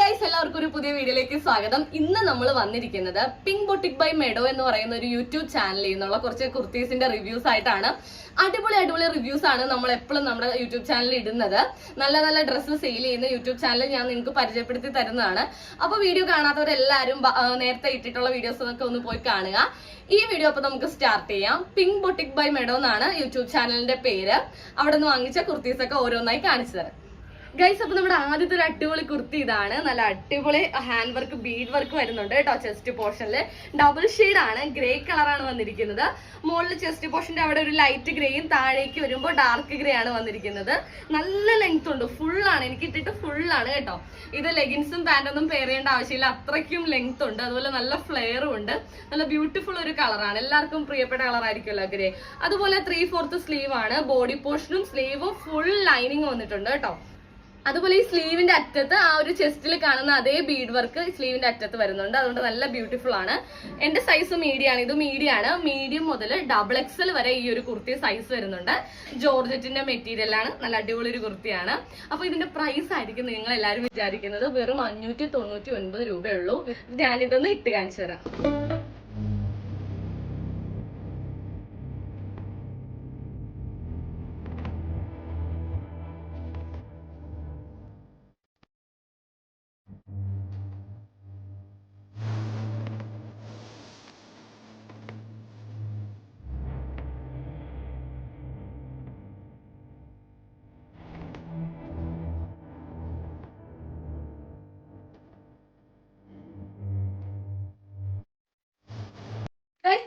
Guys എല്ലാവർക്കും ഒരു പുതിയ വീഡിയോയിലേക്ക് സ്വാഗതം. ഇന്ന് നമ്മൾ വന്നിരിക്കുന്നത് പിങ്ക് ബൊട്ടിക് ബൈ മെഡോ എന്ന് പറയുന്ന ഒരു യൂട്യൂബ് ചാനലിൽ നിന്നുള്ള കുറച്ച് കുർത്തീസിന്റെ റിവ്യൂസ് ആയിട്ടാണ്. അടിപൊളി റിവ്യൂസ് ആണ് നമ്മൾ എപ്പോഴും നമ്മുടെ യൂട്യൂബ് ചാനലിൽ ഇടുന്നത്. നല്ല നല്ല ഡ്രസ്സ് സെയിൽ ചെയ്യുന്ന യൂട്യൂബ് ചാനൽ ഞാൻ നിങ്ങൾക്ക് പരിചയപ്പെടുത്തി തരുന്നതാണ്. അപ്പൊ വീഡിയോ കാണാത്തവരെല്ലാവരും നേരത്തെ ഇട്ടിട്ടുള്ള വീഡിയോസ് ഒക്കെ ഒന്ന് പോയി കാണുക. ഈ വീഡിയോ അപ്പൊ നമുക്ക് സ്റ്റാർട്ട് ചെയ്യാം. പിങ്ക് ബൊട്ടിക് ബൈ മെഡോ എന്നാണ് യൂട്യൂബ് ചാനലിന്റെ പേര്. അവിടെ നിന്ന് വാങ്ങിച്ച കുർത്തീസ് ഒക്കെ ഓരോന്നായി കാണിച്ചു തരാം. ഗൈസ്, അപ്പൊ നമ്മുടെ ആദ്യത്തെ ഒരു അടിപൊളി കുർത്തി ഇതാണ്. നല്ല അടിപൊളി ഹാൻഡ് വർക്ക്, ബീഡ് വർക്ക് വരുന്നുണ്ട് കേട്ടോ. ചെസ്റ്റ് പോർഷനില് ഡബിൾ ഷെയ്ഡ് ആണ്, ഗ്രേ കളറാണ് വന്നിരിക്കുന്നത്. മുകളിൽ ചെസ്റ്റ് പോർഷന്റെ അവിടെ ഒരു ലൈറ്റ് ഗ്രേയും താഴേക്ക് വരുമ്പോൾ ഡാർക്ക് ഗ്രേ ആണ് വന്നിരിക്കുന്നത്. നല്ല ലെങ്ത് ഉണ്ട്, ഫുള്ളാണ്. എനിക്ക് ഇട്ടിട്ട് ഫുള്ളാണ് കേട്ടോ. ഇത് ലെഗിൻസും പാന്റൊന്നും പെയർ ചെയ്യേണ്ട ആവശ്യമില്ല, അത്രയ്ക്കും ലെങ്ത് ഉണ്ട്. അതുപോലെ നല്ല ഫ്ലെയറും ഉണ്ട്. നല്ല ബ്യൂട്ടിഫുൾ ഒരു കളറാണ്, എല്ലാവർക്കും പ്രിയപ്പെട്ട കളറായിരിക്കുമല്ലോ ഗ്രേ. അതുപോലെ 3/4 സ്ലീവ് ആണ്. ബോഡി പോർഷനും സ്ലീവും ഫുൾ ലൈനിങ് വന്നിട്ടുണ്ട് കേട്ടോ. അതുപോലെ ഈ സ്ലീവിന്റെ അറ്റത്ത് ആ ഒരു ചെസ്റ്റിൽ കാണുന്ന അതേ ബീഡ് വർക്ക് സ്ലീവിന്റെ അറ്റത്ത് വരുന്നുണ്ട്. അതുകൊണ്ട് നല്ല ബ്യൂട്ടിഫുൾ ആണ്. എന്റെ സൈസ് മീഡിയം ആണ്. ഇത് മീഡിയം ആണ്. മീഡിയം മുതൽ XXL വരെ ഈ ഒരു കുർത്തി സൈസ് വരുന്നുണ്ട്. ജോർജറ്റിന്റെ മെറ്റീരിയൽ ആണ്. നല്ല അടിപൊളി ഒരു കുർത്തിയാണ്. അപ്പൊ ഇതിന്റെ പ്രൈസ് ആയിരിക്കും നിങ്ങൾ എല്ലാവരും വിചാരിക്കുന്നത് വെറും 599 രൂപയുള്ളൂ. ഞാനിതൊന്ന് ഇട്ട് കാണിച്ചു തരാം.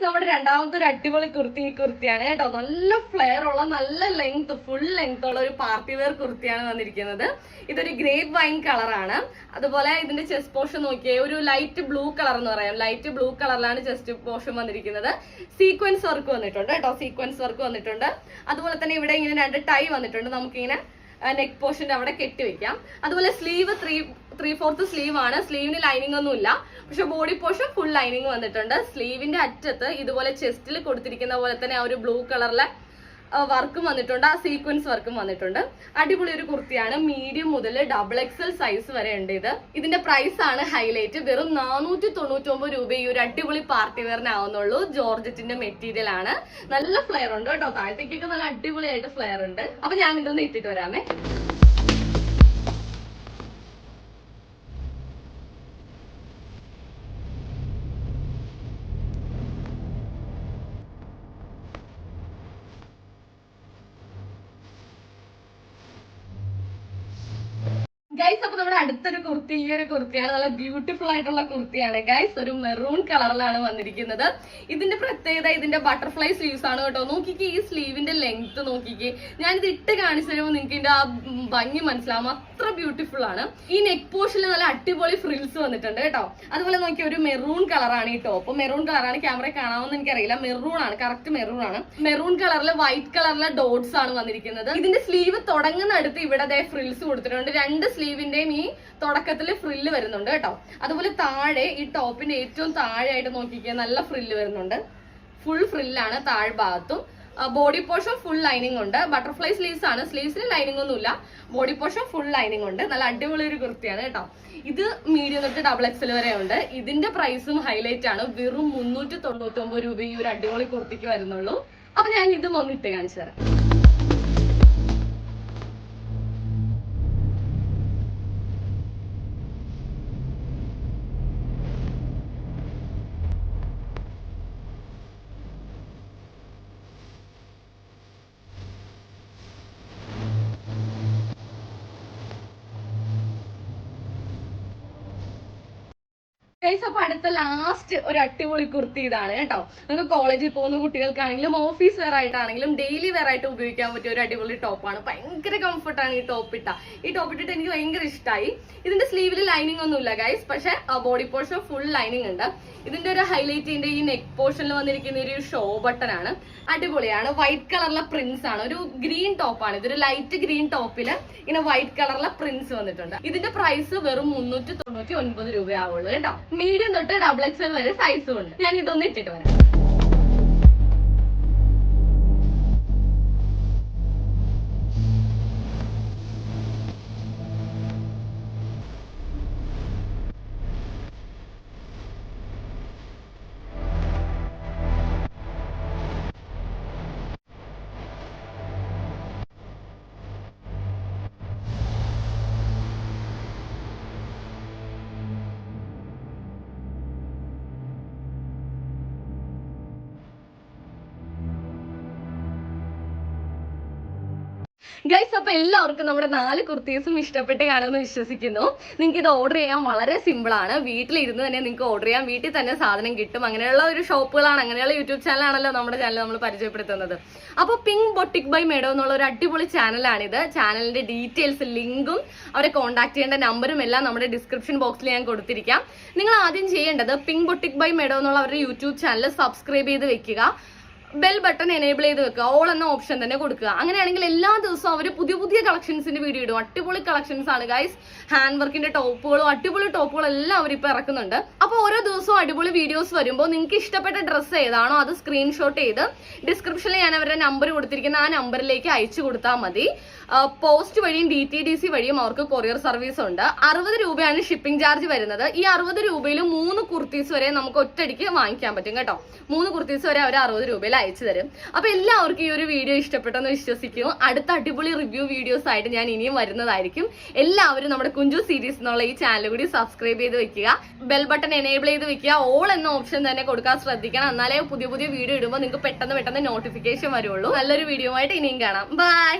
നമ്മുടെ രണ്ടാമത്തെ ഒരു അടിപൊളി കുർത്തി ഈ കുർത്തിയാണ് കേട്ടോ. നല്ല ഫ്ലെയർ ഉള്ള, നല്ല ലെങ്ത്, ഫുൾ ലെങ്ത് ഉള്ള ഒരു പാർട്ടി വെയർ കുർത്തിയാണ് വന്നിരിക്കുന്നത്. ഇതൊരു ഗ്രേപ്പ് വൈൻ കളറാണ്. അതുപോലെ ഇതിന്റെ ചെസ്റ്റ് പോർഷൻ നോക്കിയേ, ഒരു ലൈറ്റ് ബ്ലൂ കളർ എന്ന് പറയാം. ലൈറ്റ് ബ്ലൂ കളറിലാണ് ചെസ്റ്റ് പോർഷൻ വന്നിരിക്കുന്നത്. സീക്വൻസ് വർക്ക് വന്നിട്ടുണ്ട് കേട്ടോ. സീക്വൻസ് വർക്ക് വന്നിട്ടുണ്ട്. അതുപോലെ തന്നെ ഇവിടെ ഇങ്ങനെ 2 ടൈ വന്നിട്ടുണ്ട്. നമുക്കിങ്ങനെ നെക്ക് പോർഷന്റെ അവിടെ കെട്ടിവെക്കാം. അതുപോലെ സ്ലീവ് 3/4 സ്ലീവ് ആണ്. സ്ലീവിന് ലൈനിങ് ഒന്നും ഇല്ല, പക്ഷെ ബോഡി പോർഷൻ ഫുൾ ലൈനിങ് വന്നിട്ടുണ്ട്. സ്ലീവിന്റെ അറ്റത്ത് ഇതുപോലെ ചെസ്റ്റിൽ കൊടുത്തിരിക്കുന്ന പോലെ തന്നെ ആ ഒരു ബ്ലൂ കളറിലെ വർക്കും വന്നിട്ടുണ്ട്. ആ സീക്വൻസ് വർക്കും വന്നിട്ടുണ്ട്. അടിപൊളി ഒരു കുർത്തിയാണ്. മീഡിയം മുതൽ XXL സൈസ് വരെ ഉണ്ട്. ഇതിന്റെ പ്രൈസ് ആണ് ഹൈലൈറ്റ്. വെറും 499 രൂപ ഈ ഒരു അടിപൊളി പാർട്ടി വെയറിന് ആവുന്നുള്ളൂ. ജോർജറ്റിന്റെ മെറ്റീരിയൽ ആണ്. നല്ല ഫ്ലെയർ ഉണ്ട് കേട്ടോ. താഴത്തേക്കൊക്കെ നല്ല അടിപൊളിയായിട്ട് ഫ്ലെയർ ഉണ്ട്. അപ്പൊ ഞാൻ ഇതൊന്ന് ഇട്ടിട്ട് വരാമേ. ഗൈസ്, അപ്പൊ നമ്മുടെ അടുത്തൊരു കുർത്തി ഈ ഒരു കുർത്തിയാണ്. നല്ല ബ്യൂട്ടിഫുൾ ആയിട്ടുള്ള കുർത്തിയാണ് ഗൈസ്. ഒരു മെറൂൺ കളറിലാണ് വന്നിരിക്കുന്നത്. ഇതിന്റെ പ്രത്യേകത ഇതിന്റെ ബട്ടർഫ്ലൈ സ്ലീവ്സ് ആണ് കേട്ടോ. നോക്കിക്കേ, ഈ സ്ലീവിന്റെ ലെങ്ത് നോക്കിക്കേ. ഞാനിത് ഇട്ട് കാണിച്ചു തരുമ്പോൾ നിങ്ങൾക്ക് ഇതിന്റെ ആ ഭംഗി മനസ്സിലാവും. അത്ര ബ്യൂട്ടിഫുൾ ആണ്. ഈ നെക്ക് പോർഷനിൽ നല്ല അടിപൊളി ഫ്രിൽസ് വന്നിട്ടുണ്ട് കേട്ടോ. അതുപോലെ നോക്കിയ ഒരു മെറൂൺ കളറാണ് ഈ ടോപ്പ്. മെറൂൺ കളറാണ്. ക്യാമറ കാണാമെന്ന് എനിക്കറിയില്ല. മെറൂൺ ആണ്, കറക്റ്റ് മെറൂൺ ആണ്. മെറൂൺ കളറിൽ വൈറ്റ് കളറിലെ ഡോട്ട്സ് ആണ് വന്നിരിക്കുന്നത്. ഇതിന്റെ സ്ലീവ് തുടങ്ങുന്ന അടുത്ത് ഇവിടെ ഫ്രിൽസ് കൊടുത്തിട്ടുണ്ട്. 2 സ്ലീവിന്റെയും ഈ തുടക്കത്തില് ഫ്രില്ല് വരുന്നുണ്ട് കേട്ടോ. അതുപോലെ താഴെ ഈ ടോപ്പിന്റെ ഏറ്റവും താഴെയായിട്ട് നോക്കിക്കാൻ നല്ല ഫ്രില്ല് വരുന്നുണ്ട്. ഫുൾ ഫ്രില്ലാണ് താഴ്ഭാഗത്തും. ബോഡി പോർഷൻ ഫുൾ ലൈനിങ് ഉണ്ട്. ബട്ടർഫ്ലൈ സ്ലീവ്സ് ആണ്. സ്ലീവ്സിന് ലൈനിങ് ഒന്നുമില്ല. ബോഡി പോർഷൻ ഫുൾ ലൈനിങ് ഉണ്ട്. നല്ല അടിപൊളി ഒരു കുർത്തിയാണ് കേട്ടോ. ഇത് മീഡിയം തൊട്ട് XXL വരെ ഉണ്ട്. ഇതിന്റെ പ്രൈസും ഹൈലൈറ്റ് ആണ്. വെറും 399 രൂപ ഈ ഒരു അടിപൊളി കുർത്തിക്ക് വരുന്നുള്ളൂ. അപ്പൊ ഞാൻ ഇതും ഒന്നിട്ട് കാണിച്ചു തരാം. അപ്പൊ അടുത്ത ലാസ്റ്റ് ഒരു അടിപൊളി കുർത്തി ഇതാണ് കേട്ടോ. നിങ്ങൾക്ക് കോളേജിൽ പോകുന്ന കുട്ടികൾക്കാണെങ്കിലും ഓഫീസ് വെയർ ആയിട്ടാണെങ്കിലും ഡെയിലി വെയർ ആയിട്ട് ഉപയോഗിക്കാൻ പറ്റിയ ഒരു അടിപൊളി ടോപ്പാണ്. ഭയങ്കര കംഫർട്ടാണ് ഈ ടോപ്പ് ഇട്ടിട്ട് എനിക്ക് ഭയങ്കര ഇഷ്ടമായി. ഇതിന്റെ സ്ലീവിൽ ലൈനിങ് ഒന്നുമില്ല ഗൈസ്, പക്ഷെ ബോഡി പോർഷൻ ഫുൾ ലൈനിങ് ഉണ്ട്. ഇതിന്റെ ഒരു ഹൈലൈറ്റിന്റെ ഈ നെക്ക് പോർഷനിൽ വന്നിരിക്കുന്ന ഒരു ഷോ ബട്ടൺ ആണ്. അടിപൊളിയാണ്. വൈറ്റ് കളറിലെ പ്രിന്റ്സ് ആണ്. ഒരു ഗ്രീൻ ടോപ്പാണ്. ഇതൊരു ലൈറ്റ് ഗ്രീൻ ടോപ്പില് ഇങ്ങനെ വൈറ്റ് കളറിലെ പ്രിന്റ്സ് വന്നിട്ടുണ്ട്. ഇതിന്റെ പ്രൈസ് വെറും 399 രൂപയാവുള്ളൂ കേട്ടോ. മീഡിയം തൊട്ട് XXL വരെ സൈസും ഉണ്ട്. ഞാൻ ഇതൊന്ന് ഇട്ടിട്ട് വരാം. ഗൈസ്, അപ്പൊ എല്ലാവർക്കും നമ്മുടെ 4 കുർത്തീസും ഇഷ്ടപ്പെട്ട് കാണുമെന്ന് വിശ്വസിക്കുന്നു. നിങ്ങൾക്ക് ഇത് ഓർഡർ ചെയ്യാൻ വളരെ സിമ്പിൾ ആണ്. വീട്ടിലിരുന്ന് തന്നെ നിങ്ങൾക്ക് ഓർഡർ ചെയ്യാം. വീട്ടിൽ തന്നെ സാധനം കിട്ടും. അങ്ങനെയുള്ള ഒരു ഷോപ്പുകളാണ്, അങ്ങനെയുള്ള യൂട്യൂബ് ചാനലാണല്ലോ നമ്മുടെ ചാനൽ നമ്മൾ പരിചയപ്പെടുത്തുന്നത്. അപ്പോൾ പിങ്ക് ബൊട്ടിക് ബൈ മെഡോ എന്നുള്ള ഒരു അടിപൊളി ചാനലാണിത്. ചാനലിന്റെ ഡീറ്റെയിൽസ്, ലിങ്കും അവരെ കോൺടാക്ട് ചെയ്യേണ്ട നമ്പറും എല്ലാം നമ്മുടെ ഡിസ്ക്രിപ്ഷൻ ബോക്സിൽ ഞാൻ കൊടുത്തിരിക്കാം. നിങ്ങൾ ആദ്യം ചെയ്യേണ്ടത് പിങ്ക് ബൊട്ടിക് ബൈ മെഡോ എന്നുള്ള അവരുടെ യൂട്യൂബ് ചാനൽ സബ്സ്ക്രൈബ് ചെയ്ത് വെക്കുക. ബെൽ ബട്ടൺ എനേബിൾ ചെയ്ത് വെക്കുക. ഓൾ എന്ന ഓപ്ഷൻ തന്നെ കൊടുക്കുക. അങ്ങനെയാണെങ്കിൽ എല്ലാ ദിവസവും അവർ പുതിയ പുതിയ കളക്ഷൻസിന്റെ വീഡിയോ ഇടും. അടിപൊളി കളക്ഷൻസ് ആണ് ഗൈസ്. ഹാൻഡ് വർക്കിന്റെ ടോപ്പുകളും അടിപൊളി ടോപ്പുകളും എല്ലാം അവർ ഇപ്പൊ ഇറക്കുന്നുണ്ട്. അപ്പോൾ ഓരോ ദിവസവും അടിപൊളി വീഡിയോസ് വരുമ്പോൾ നിങ്ങൾക്ക് ഇഷ്ടപ്പെട്ട ഡ്രസ്സ് ഏതാണോ അത് സ്ക്രീൻഷോട്ട് ചെയ്ത് ഡിസ്ക്രിപ്ഷനിൽ ഞാൻ അവരുടെ നമ്പർ കൊടുത്തിരിക്കുന്ന ആ നമ്പറിലേക്ക് അയച്ചു കൊടുത്താൽ മതി. പോസ്റ്റ് വഴിയും DTDC വഴിയും അവർക്ക് കൊറിയർ സർവീസ് ഉണ്ട്. 60 രൂപയാണ് ഷിപ്പിംഗ് ചാർജ് വരുന്നത്. ഈ 60 രൂപയിൽ 3 കുർത്തീസ് വരെ നമുക്ക് ഒറ്റയടിക്ക് വാങ്ങിക്കാൻ പറ്റും കേട്ടോ. 3 കുർത്തീസ് വരെ അവർ 60 രൂപയിൽ അയച്ചു തരും. അപ്പൊ എല്ലാവർക്കും ഈ ഒരു വീഡിയോ ഇഷ്ടപ്പെട്ടെന്ന് വിശ്വസിക്കുന്നു. അടുത്ത അടിപൊളി റിവ്യൂ വീഡിയോസ് ആയിട്ട് ഞാൻ ഇനിയും വരുന്നതായിരിക്കും. എല്ലാവരും നമ്മുടെ കുഞ്ചു സീരീസ് എന്നുള്ള ഈ ചാനൽ കൂടി സബ്സ്ക്രൈബ് ചെയ്ത് വെക്കുക. ബെൽ ബട്ടൺ എനേബിൾ ചെയ്ത് വെക്കുക. ഓൾ എന്ന ഓപ്ഷൻ തന്നെ കൊടുക്കാൻ ശ്രദ്ധിക്കണം. എന്നാലേ പുതിയ പുതിയ വീഡിയോ ഇടുമ്പോൾ നിങ്ങൾക്ക് പെട്ടെന്ന് നോട്ടിഫിക്കേഷൻ വരുള്ളൂ. നല്ലൊരു വീഡിയോ ആയിട്ട് ഇനിയും കാണാം. ബൈ.